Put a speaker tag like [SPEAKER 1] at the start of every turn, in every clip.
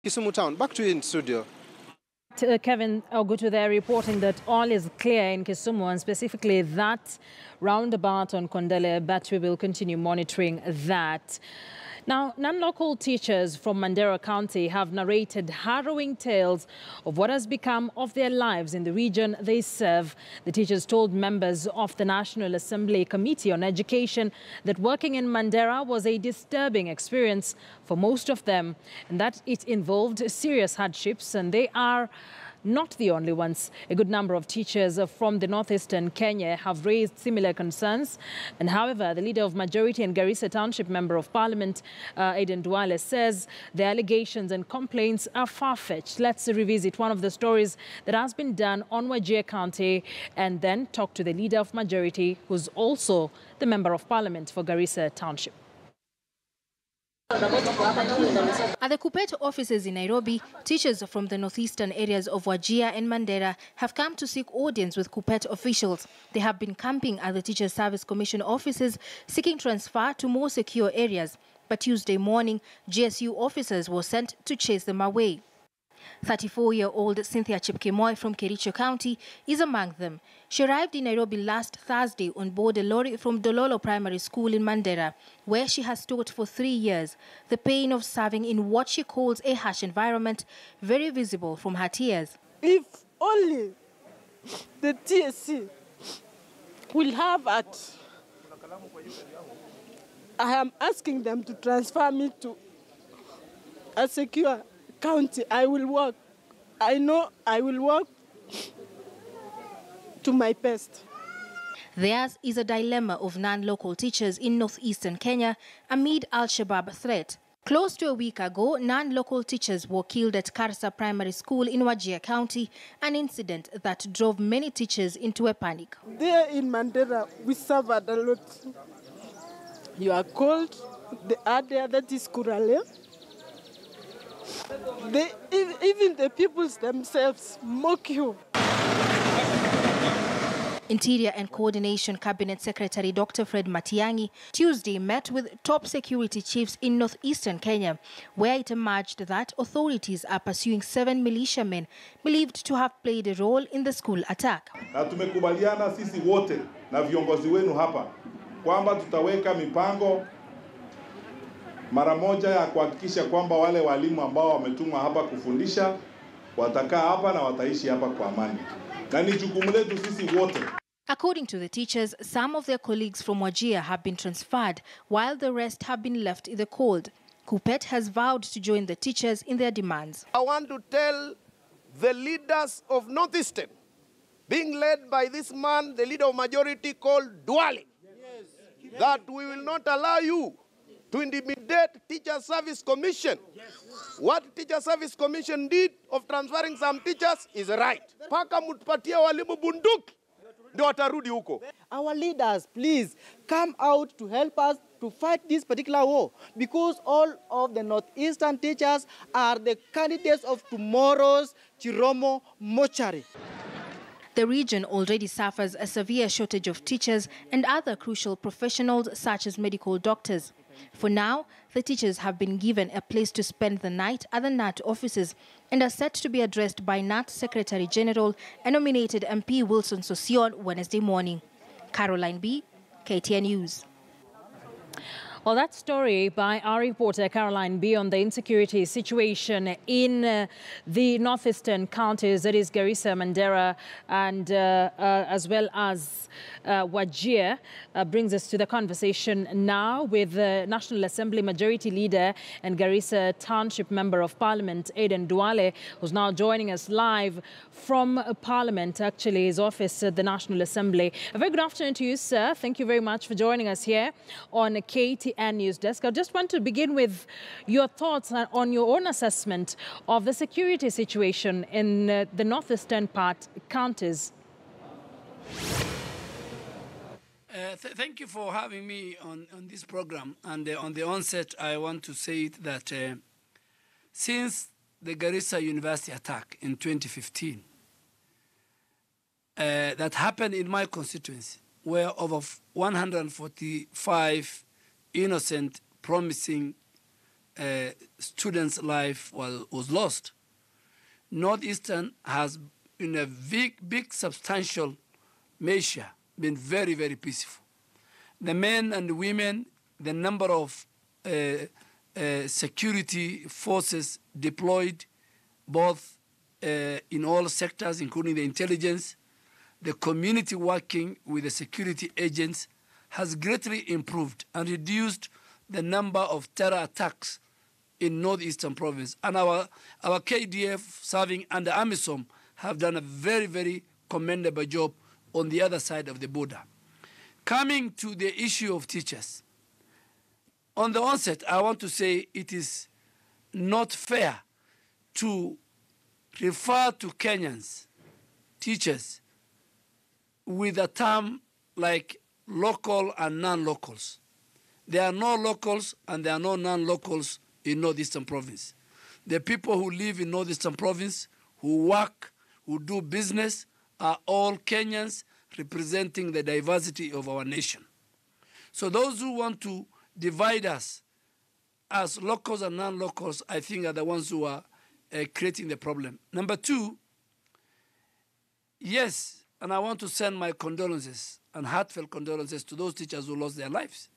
[SPEAKER 1] Kisumu Town, back to you in studio.
[SPEAKER 2] Kevin Ogutu there reporting that all is clear in Kisumu, and specifically that roundabout on Kondele, but we will continue monitoring that. Now, non-local teachers from Mandera County have narrated harrowing tales of what has become of their lives in the region they serve. The teachers told members of the National Assembly Committee on Education that working in Mandera was a disturbing experience for most of them, and that it involved serious hardships, and they are not the only ones. A good number of teachers from the northeastern Kenya have raised similar concerns. And however, the leader of majority and Garissa Township Member of Parliament, Aden Duale, says the allegations and complaints are far-fetched. Let's revisit one of the stories that has been done on Wajir County and then talk to the leader of majority, who's also the Member of Parliament for Garissa Township.
[SPEAKER 3] At the KUPPET offices in Nairobi, teachers from the northeastern areas of Wajir and Mandera have come to seek audience with KUPPET officials. They have been camping at the Teachers Service Commission offices, seeking transfer to more secure areas. But Tuesday morning, GSU officers were sent to chase them away. 34-year-old Cynthia Chepkemoi from Kericho County is among them. She arrived in Nairobi last Thursday on board a lorry from Dololo Primary School in Mandera, where she has taught for 3 years. The pain of serving in what she calls a harsh environment, very visible from her tears.
[SPEAKER 4] If only the TSC will have at, I am asking them to transfer me to a secure county. I will work. I know I will work to my best.
[SPEAKER 3] Theirs is a dilemma of non-local teachers in northeastern Kenya amid Al-Shabaab threat. Close to a week ago, non-local teachers were killed at Karsa Primary School in Wajir County, an incident that drove many teachers into a panic.
[SPEAKER 4] There in Mandera, we suffered a lot. You are called the area that is Kurale. Even the peoples themselves mock you.
[SPEAKER 3] Interior and Coordination Cabinet Secretary Dr. Fred Matiang'i Tuesday met with top security chiefs in northeastern Kenya, where it emerged that authorities are pursuing 7 militiamen believed to have played a role in the school attack.
[SPEAKER 5] Na tumekubaliana sisi wote na viongozi wenu hapa kwamba tutaweka mipango mara moja ya kuhakikisha kwamba wale walimu ambao wametumwa hapa kufundisha watakaa hapa na wataishi hapa kwa amani. Na ni jukumu letu sisi wote.
[SPEAKER 3] According to the teachers, some of their colleagues from Wajir have been transferred, while the rest have been left in the cold. KUPPET has vowed to join the teachers in their demands.
[SPEAKER 6] I want to tell the leaders of Northeastern, being led by this man, the leader of majority called Duale, that we will not allow you to intimidate Teacher Service Commission. What Teacher Service Commission did of transferring some teachers is right. Paka mutpatia walimu bunduki, ndio watarudi huko.
[SPEAKER 7] Our leaders, please come out to help us to fight this particular war, because all of the northeastern teachers are the candidates of tomorrow's Chiromo mortuary.
[SPEAKER 3] The region already suffers a severe shortage of teachers and other crucial professionals such as medical doctors. For now, the teachers have been given a place to spend the night at the NAT offices and are set to be addressed by NAT Secretary General and nominated MP Wilson Sosion Wednesday morning. Caroline B., KTN News.
[SPEAKER 2] Well, that story by our reporter Caroline B. on the insecurity situation in the northeastern counties, that is Garissa, Mandera, and as well as Wajir, brings us to the conversation now with the National Assembly Majority Leader and Garissa Township Member of Parliament, Aden Duale, who's now joining us live from Parliament, actually his office at the National Assembly. A very good afternoon to you, sir. Thank you very much for joining us here on KTN News Desk. I just want to begin with your thoughts on your own assessment of the security situation in the northeastern counties.
[SPEAKER 8] Thank you for having me on this program. And on the onset, I want to say that since the Garissa University attack in 2015, that happened in my constituency, where over 145 innocent, promising students' life was lost. Northeastern has, in a big substantial measure, been very, very peaceful. The men and the women, the number of security forces deployed, both in all sectors, including the intelligence, the community working with the security agents, has greatly improved and reduced the number of terror attacks in northeastern province. And our KDF serving under AMISOM have done a very, very commendable job on the other side of the border. Coming to the issue of teachers, on the onset, I want to say it is not fair to refer to Kenyans, teachers, with a term like local and non-locals. There are no locals and there are no non-locals in Northeastern Province. The people who live in Northeastern Province, who work, who do business, are all Kenyans representing the diversity of our nation. So those who want to divide us as locals and non-locals, I think, are the ones who are creating the problem. Number two, yes, and I want to send my condolences and heartfelt condolences to those teachers who lost their lives.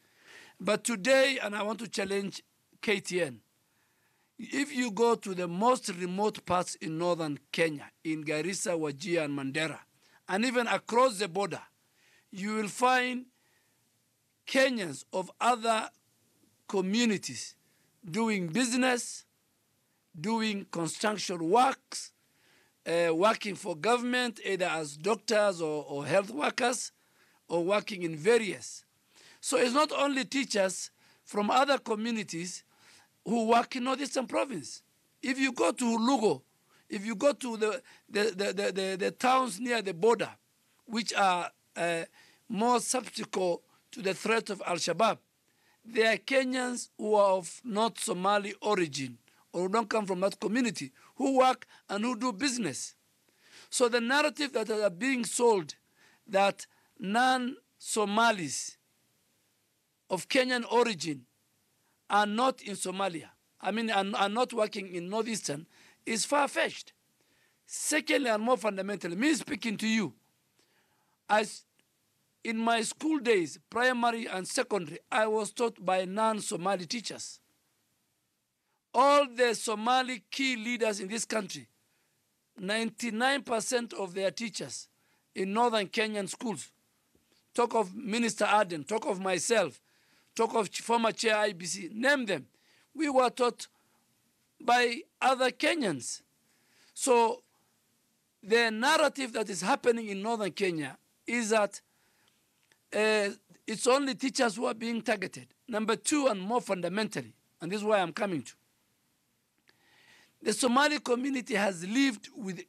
[SPEAKER 8] But today, and I want to challenge KTN, if you go to the most remote parts in northern Kenya, in Garissa, Wajir, and Mandera, and even across the border, you will find Kenyans of other communities doing business, doing construction works, working for government, either as doctors or health workers, or working in various. So it's not only teachers from other communities who work in Northeastern Province. If you go to Lugo, if you go to the towns near the border, which are more susceptible to the threat of Al-Shabaab, there are Kenyans who are of not Somali origin or who don't come from that community, who work and who do business. So the narrative that are being sold that non-Somalis of Kenyan origin are not in Somalia, are not working in Northeastern, is far-fetched. Secondly, and more fundamentally, me speaking to you, as in my school days, primary and secondary, I was taught by non-Somali teachers. All the Somali key leaders in this country, 99% of their teachers in northern Kenyan schools, talk of Minister Aden, talk of myself, talk of former chair IBC, name them. We were taught by other Kenyans. So the narrative that is happening in northern Kenya is that it's only teachers who are being targeted. Number two, and more fundamentally, and this is why I'm coming to, the Somali community has lived with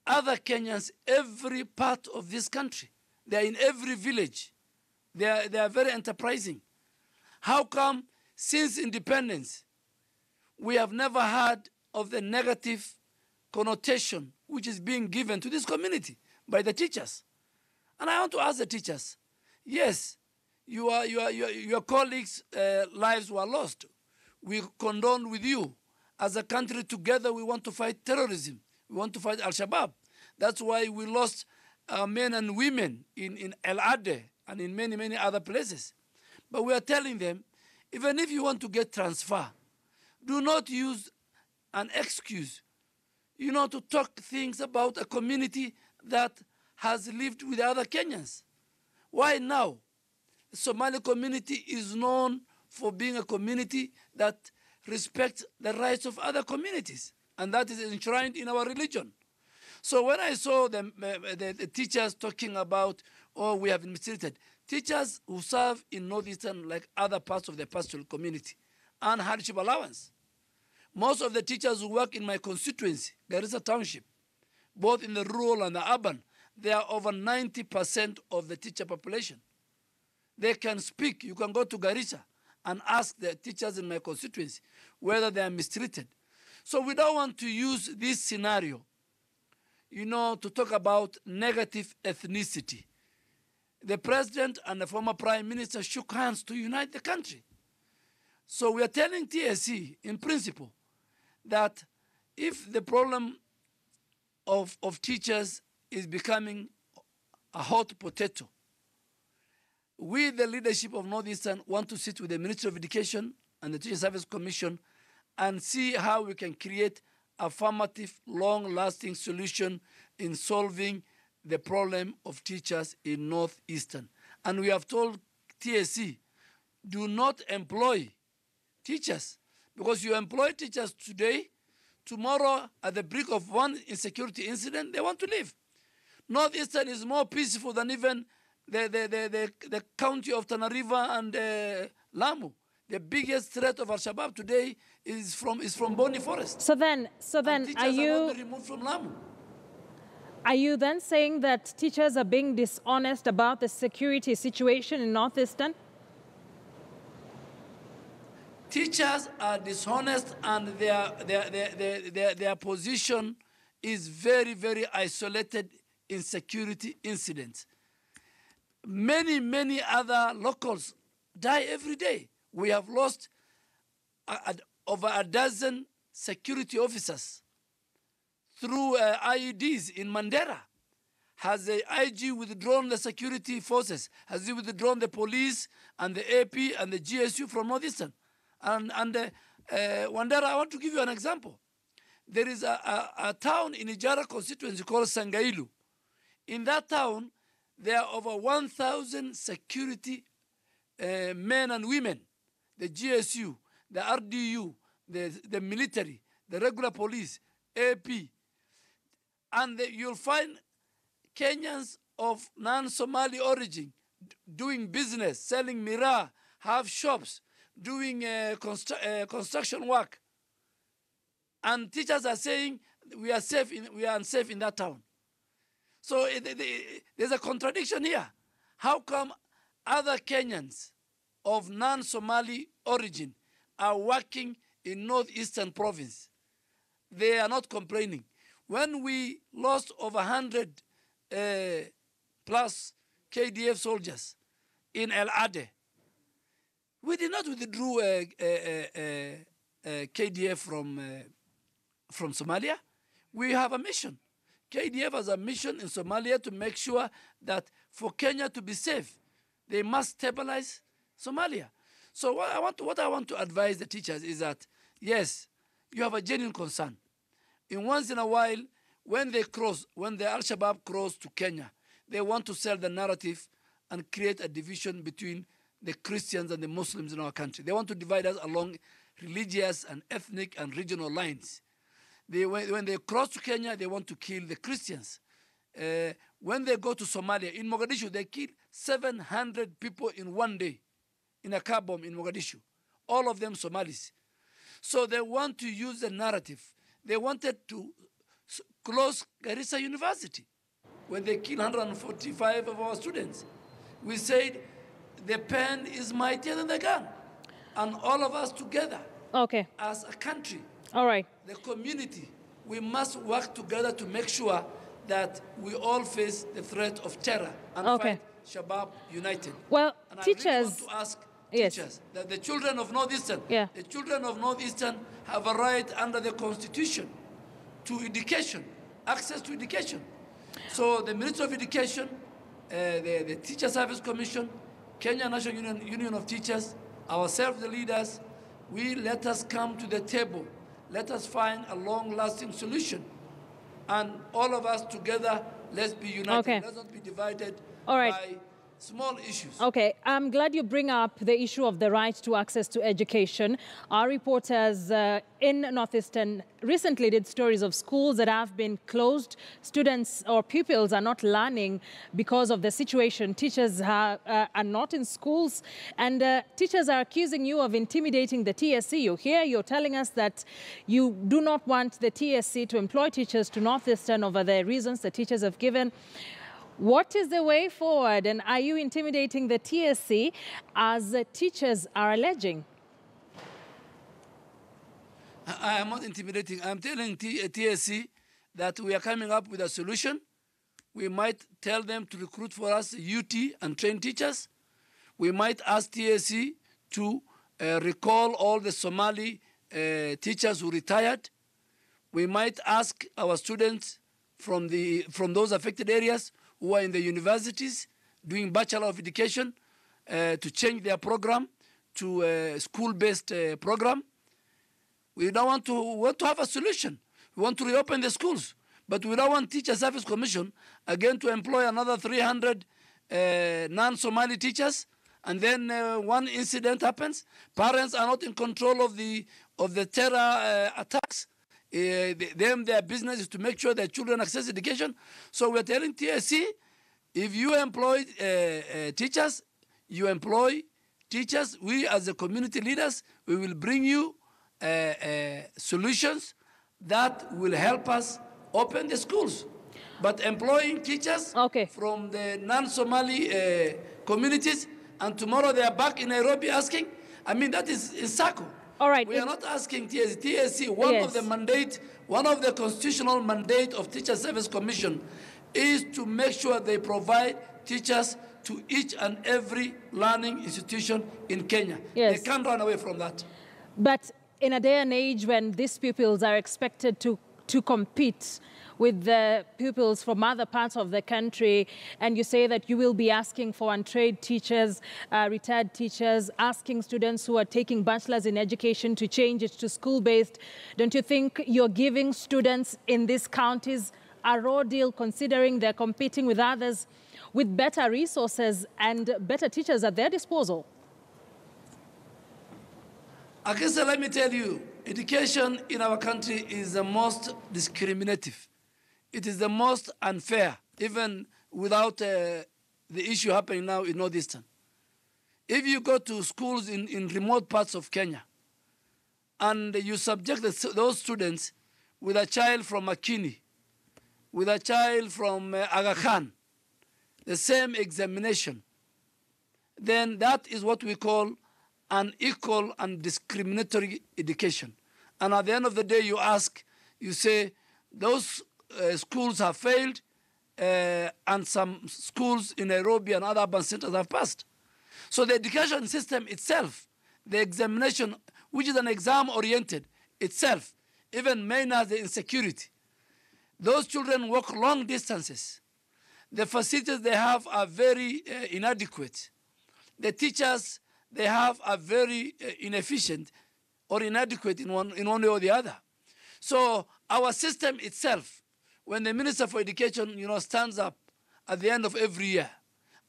[SPEAKER 8] other Kenyans every part of this country. They are in every village. They are very enterprising. How come since independence we have never heard of the negative connotation which is being given to this community by the teachers? And I want to ask the teachers, yes, your colleagues' lives were lost. We condone with you. As a country together, we want to fight terrorism. We want to fight Al-Shabaab. That's why we lost men and women in El Ade and in many, many other places. But we are telling them, even if you want to get transfer, do not use an excuse, to talk things about a community that has lived with other Kenyans. Why now? The Somali community is known for being a community that respects the rights of other communities, and that is enshrined in our religion. So when I saw the teachers talking about, we have been mistreated, teachers who serve in Northeastern, like other parts of the pastoral community, earn hardship allowance. Most of the teachers who work in my constituency, Garissa Township, both in the rural and the urban, they are over 90% of the teacher population. They can speak. You can go to Garissa and ask the teachers in my constituency whether they are mistreated. So we don't want to use this scenario, to talk about negative ethnicity. The president and the former prime minister shook hands to unite the country. So we are telling TSC, in principle, that if the problem of teachers is becoming a hot potato, we, the leadership of Northeastern, want to sit with the Ministry of Education and the Teacher Service Commission and see how we can create affirmative, long-lasting solution in solving the problem of teachers in Northeastern. And we have told TSC, do not employ teachers, because you employ teachers today, tomorrow at the brink of one insecurity incident, they want to leave. Northeastern is more peaceful than even the county of Tana River and Lamu. The biggest threat of Al-Shabaab today is from Boni Forest.
[SPEAKER 2] So then
[SPEAKER 8] are you removed from Lamu?
[SPEAKER 2] Are you then saying that teachers are being dishonest about the security situation in Northeastern?
[SPEAKER 8] Teachers are dishonest, and their position is very, very isolated in security incidents. Many other locals die every day. We have lost over a dozen security officers through IEDs in Mandera. Has the IG withdrawn the security forces? Has he withdrawn the police and the AP and the GSU from Northeastern? And Mandera, I want to give you an example. There is a town in Ijara constituency called Sangailu. In that town, there are over 1,000 security men and women, the GSU, the RDU, the military, the regular police, AP. And you'll find Kenyans of non-Somali origin doing business, selling miraa, have shops, doing construction work. And teachers are saying we are unsafe in that town. So there's a contradiction here. How come other Kenyans of non-Somali origin are working in Northeastern province? They are not complaining. When we lost over 100 plus KDF soldiers in El Ade, we did not withdraw KDF from Somalia. We have a mission. KDF has a mission in Somalia to make sure that for Kenya to be safe, they must stabilize Somalia. So what I want to advise the teachers is that, yes, you have a genuine concern. In once in a while, when the Al-Shabaab cross to Kenya, they want to sell the narrative and create a division between the Christians and the Muslims in our country. They want to divide us along religious and ethnic and regional lines. When they cross to Kenya, they want to kill the Christians. When they go to Somalia, in Mogadishu, they kill 700 people in one day in a car bomb in Mogadishu, all of them Somalis. So they want to use the narrative. They wanted to close Garissa University when they killed 145 of our students. We said the pen is mightier than the gun, and all of us together, as a country,
[SPEAKER 2] all right,
[SPEAKER 8] the community, we must work together to make sure that we all face the threat of terror and fight Shabaab united.
[SPEAKER 2] Well,
[SPEAKER 8] and
[SPEAKER 2] teachers,
[SPEAKER 8] I really want to ask teachers that the children of Northeastern, the children of Northeastern have a right under the Constitution to education, access to education. So the Ministry of Education, the Teacher Service Commission, Kenya National Union of Teachers, ourselves the leaders, let us come to the table. Let us find a long-lasting solution. And all of us together, let's be united. Let's not be divided by small issues.
[SPEAKER 2] Okay, I'm glad you bring up the issue of the right to access to education. Our reporters in Northeastern recently did stories of schools that have been closed. Students or pupils are not learning because of the situation. Teachers are not in schools, and teachers are accusing you of intimidating the TSC. You're telling us that you do not want the TSC to employ teachers to Northeastern over the reasons the teachers have given. What is the way forward, and are you intimidating the TSC as the teachers are alleging?
[SPEAKER 8] I am not intimidating. I'm telling TSC that we are coming up with a solution. We might tell them to recruit for us UT and train teachers. We might ask TSC to recall all the Somali teachers who retired. We might ask our students from those affected areas who are in the universities doing Bachelor of Education to change their program to a school-based program. We don't want to have a solution. We want to reopen the schools, but we don't want Teacher Service Commission again to employ another 300 non-Somali teachers, and then one incident happens. Parents are not in control of the terror attacks. Their business is to make sure their children access education. So we're telling TSC, if you employ teachers, you employ teachers. We as the community leaders, we will bring you solutions that will help us open the schools. But employing teachers from the non-Somali communities, and tomorrow they are back in Nairobi asking, I mean, that is in circle.
[SPEAKER 2] All right.
[SPEAKER 8] We are not asking TSC. TSC, one of the constitutional mandate of Teacher Service Commission is to make sure they provide teachers to each and every learning institution in Kenya.
[SPEAKER 2] Yes.
[SPEAKER 8] They can't run away from that.
[SPEAKER 2] But in a day and age when these pupils are expected to compete with the pupils from other parts of the country, and you say that you will be asking for untrained teachers, retired teachers, asking students who are taking bachelors in education to change it to school-based, don't you think you're giving students in these counties a raw deal, considering they're competing with others with better resources and better teachers at their disposal?
[SPEAKER 8] Akisa, let me tell you, education in our country is the most discriminative. It is the most unfair, even without the issue happening now in Northeastern. If you go to schools in remote parts of Kenya and you subject those students with a child from Makini, with a child from Aga Khan, the same examination, then that is what we call unequal and discriminatory education. And at the end of the day, you say, those schools have failed, and some schools in Nairobi and other urban centers have passed. So the education system itself, the examination, which is an exam-oriented itself, even minus the insecurity. Those children walk long distances. The facilities they have are very inadequate. The teachers they have are very inefficient or inadequate in one way or the other. So our system itself, when the Minister for Education, stands up at the end of every year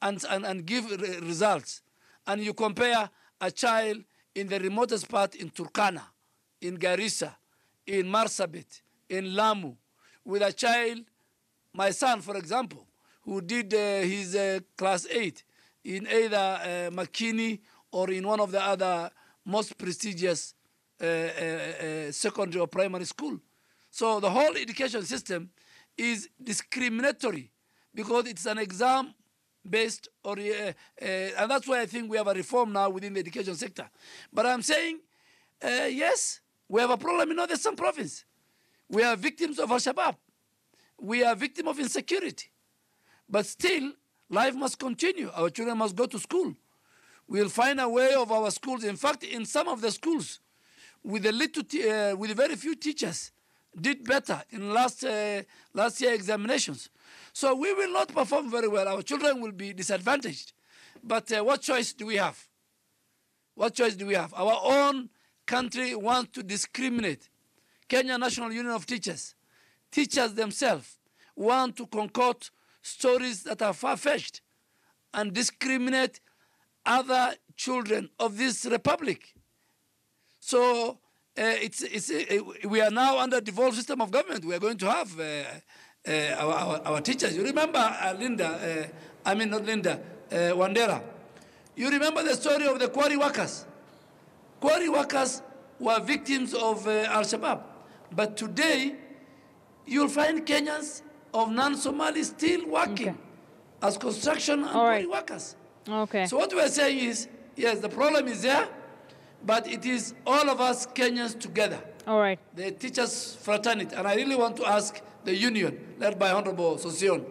[SPEAKER 8] and give results, and you compare a child in the remotest part in Turkana, in Garissa, in Marsabit, in Lamu, with a child, my son, for example, who did his class 8 in either Makini or in one of the other most prestigious secondary or primary school. So the whole education system is discriminatory because it's an exam-based, and that's why I think we have a reform now within the education sector. But I'm saying, yes, we have a problem in Northeastern province. We are victims of Al-Shabaab. We are victims of insecurity. But still, life must continue. Our children must go to school. We'll find a way of our schools. In fact, in some of the schools, with very few teachers, did better in last year examinations. So we will not perform very well. Our children will be disadvantaged. But what choice do we have? What choice do we have? Our own country wants to discriminate. Kenya National Union of Teachers themselves want to concoct stories that are far-fetched and discriminate other children of this republic. So we are now under a devolved system of government. We are going to have our teachers. You remember Mandera. You remember the story of the quarry workers. Quarry workers were victims of Al-Shabaab. But today, you'll find Kenyans of non-Somalis still working as construction and quarry workers.
[SPEAKER 2] Okay.
[SPEAKER 8] So what we're saying is, yes, the problem is there, but it is all of us Kenyans together.
[SPEAKER 2] All right.
[SPEAKER 8] The teachers' fraternity. And I really want to ask the union, led by Honorable Sosion,